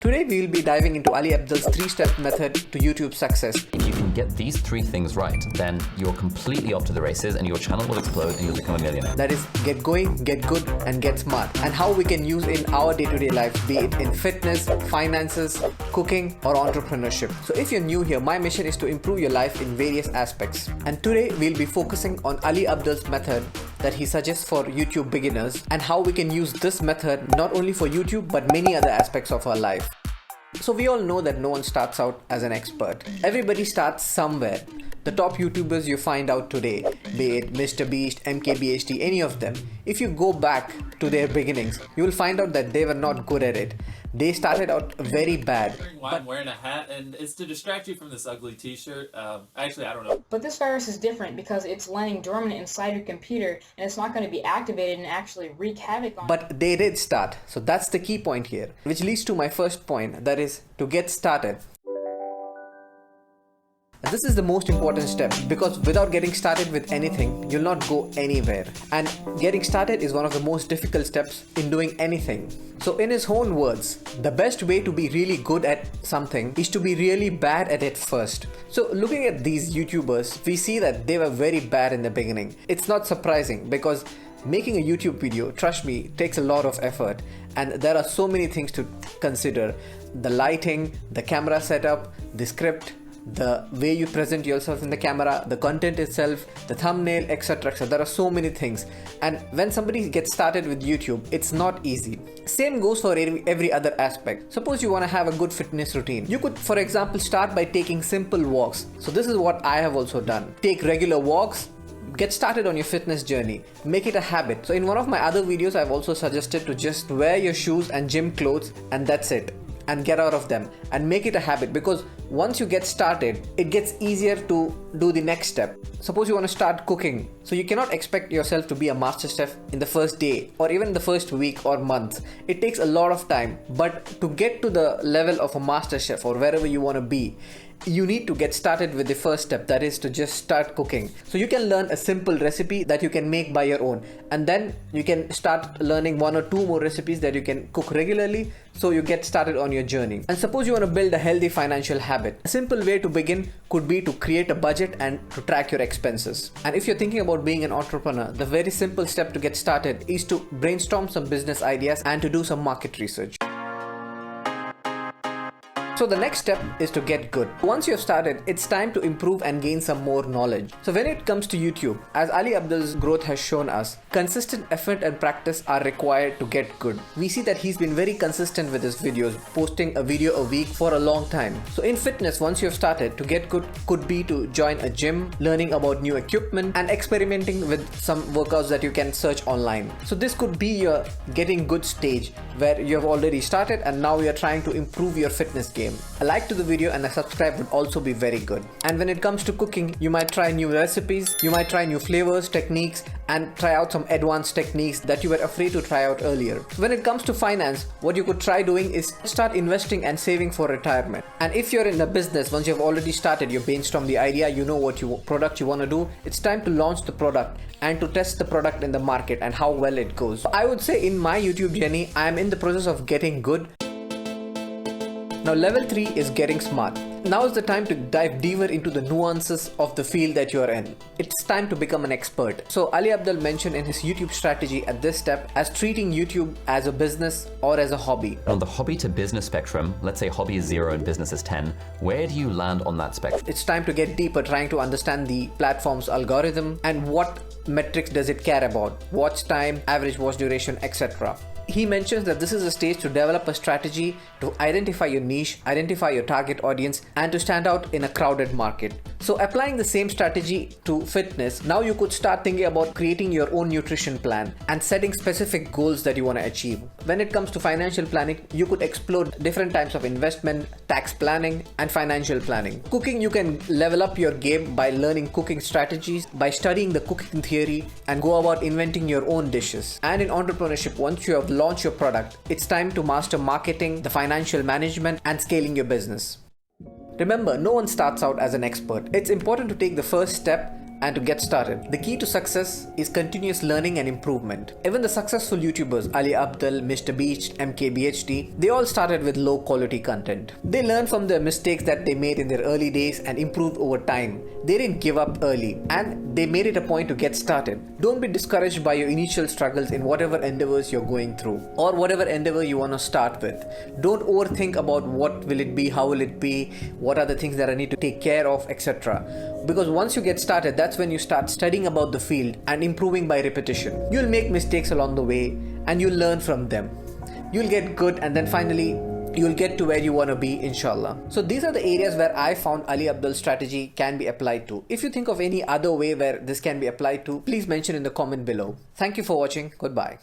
Today we will be diving into Ali Abdaal's 3-step method to YouTube success. If you can get these 3 things right, then you're completely off to the races and your channel will explode and you'll become a millionaire. That is, get going, get good and get smart. And how we can use in our day-to-day life, be it in fitness, finances, cooking or entrepreneurship. So if you're new here, my mission is to improve your life in various aspects. And today we'll be focusing on Ali Abdaal's method that he suggests for YouTube beginners and how we can use this method not only for YouTube but many other aspects of our life. So we all know that no one starts out as an expert. Everybody starts somewhere. The top YouTubers you find out today, be it MrBeast, MKBHD, any of them, if you go back to their beginnings, you will find out that they were not good at it. They started out very bad. Why I'm wearing a hat, and it's to distract you from this ugly t-shirt. Actually, I don't know. But this virus is different because it's lying dormant inside your computer and it's not going to be activated and actually wreak havoc on it. But they did start. So that's the key point here, which leads to my first point, that is to get started. And this is the most important step because without getting started with anything, you'll not go anywhere. And getting started is one of the most difficult steps in doing anything. So in his own words, the best way to be really good at something is to be really bad at it first. So looking at these YouTubers, we see that they were very bad in the beginning. It's not surprising because making a YouTube video, trust me, takes a lot of effort and there are so many things to consider. The lighting, the camera setup, the script, the way you present yourself in the camera, the content itself, the thumbnail, etc. So there are so many things, and when somebody gets started with YouTube, it's not easy. Same goes for every other aspect. Suppose you want to have a good fitness routine. You could, for example, start by taking simple walks. So this is what I have also done. Take regular walks. Get started on your fitness journey. Make it a habit. So in one of my other videos, I've also suggested to just wear your shoes and gym clothes and that's it. And get out of them and make it a habit, because once you get started, it gets easier to do the next step. Suppose you want to start cooking, so you cannot expect yourself to be a master chef in the first day or even the first week or month. It takes a lot of time, but to get to the level of a master chef or wherever you want to be, you need to get started with the first step, that is to just start cooking. So you can learn a simple recipe that you can make by your own, and then you can start learning 1 or 2 more recipes that you can cook regularly, so you get started on your journey. And suppose you want to build a healthy financial habit. A simple way to begin could be to create a budget and to track your expenses. And if you're thinking about being an entrepreneur, the very simple step to get started is to brainstorm some business ideas and to do some market research. So the next step is to get good. Once you have started, it's time to improve and gain some more knowledge. So when it comes to YouTube, as Ali Abdaal's growth has shown us, consistent effort and practice are required to get good. We see that he's been very consistent with his videos, posting a video a week for a long time. So in fitness, once you have started, to get good could be to join a gym, learning about new equipment and experimenting with some workouts that you can search online. So this could be your getting good stage where you have already started and now you're trying to improve your fitness game. A like to the video and a subscribe would also be very good. And when it comes to cooking, you might try new recipes, you might try new flavors, techniques, and try out some advanced techniques that you were afraid to try out earlier. When it comes to finance, what you could try doing is start investing and saving for retirement. And if you're in a business, once you've already started, you brainstorm the idea, you know what product you want to do, it's time to launch the product and to test the product in the market and how well it goes. I would say in my YouTube journey, I am in the process of getting good. Now level 3 is getting smart. Now is the time to dive deeper into the nuances of the field that you are in. It's time to become an expert. So Ali Abdaal mentioned in his YouTube strategy at this step as treating YouTube as a business or as a hobby. On the hobby to business spectrum, let's say hobby is 0 and business is 10, where do you land on that spectrum? It's time to get deeper, trying to understand the platform's algorithm and what metrics does it care about, watch time, average watch duration, etc. He mentions that this is a stage to develop a strategy to identify your niche, identify your target audience, and to stand out in a crowded market. So applying the same strategy to fitness, now you could start thinking about creating your own nutrition plan and setting specific goals that you want to achieve. When it comes to financial planning, you could explore different types of investment, tax planning, and financial planning. Cooking, you can level up your game by learning cooking strategies, by studying the cooking theory, and go about inventing your own dishes. And in entrepreneurship, once you have launched your product, it's time to master marketing, the financial management, and scaling your business. Remember, no one starts out as an expert. It's important to take the first step and to get started. The key to success is continuous learning and improvement. Even the successful YouTubers Ali Abdaal, MrBeast, MKBHD, they all started with low quality content. They learned from the mistakes that they made in their early days and improved over time. They didn't give up early and they made it a point to get started. Don't be discouraged by your initial struggles in whatever endeavors you're going through or whatever endeavor you want to start with. Don't overthink about what will it be, how will it be, what are the things that I need to take care of, etc. Because once you get started, that's when you start studying about the field and improving by repetition. You'll make mistakes along the way and you'll learn from them. You'll get good and then finally you'll get to where you want to be, inshallah. So these are the areas where I found Ali Abdaal's strategy can be applied to. If you think of any other way where this can be applied to, please mention in the comment below. Thank you for watching. Goodbye.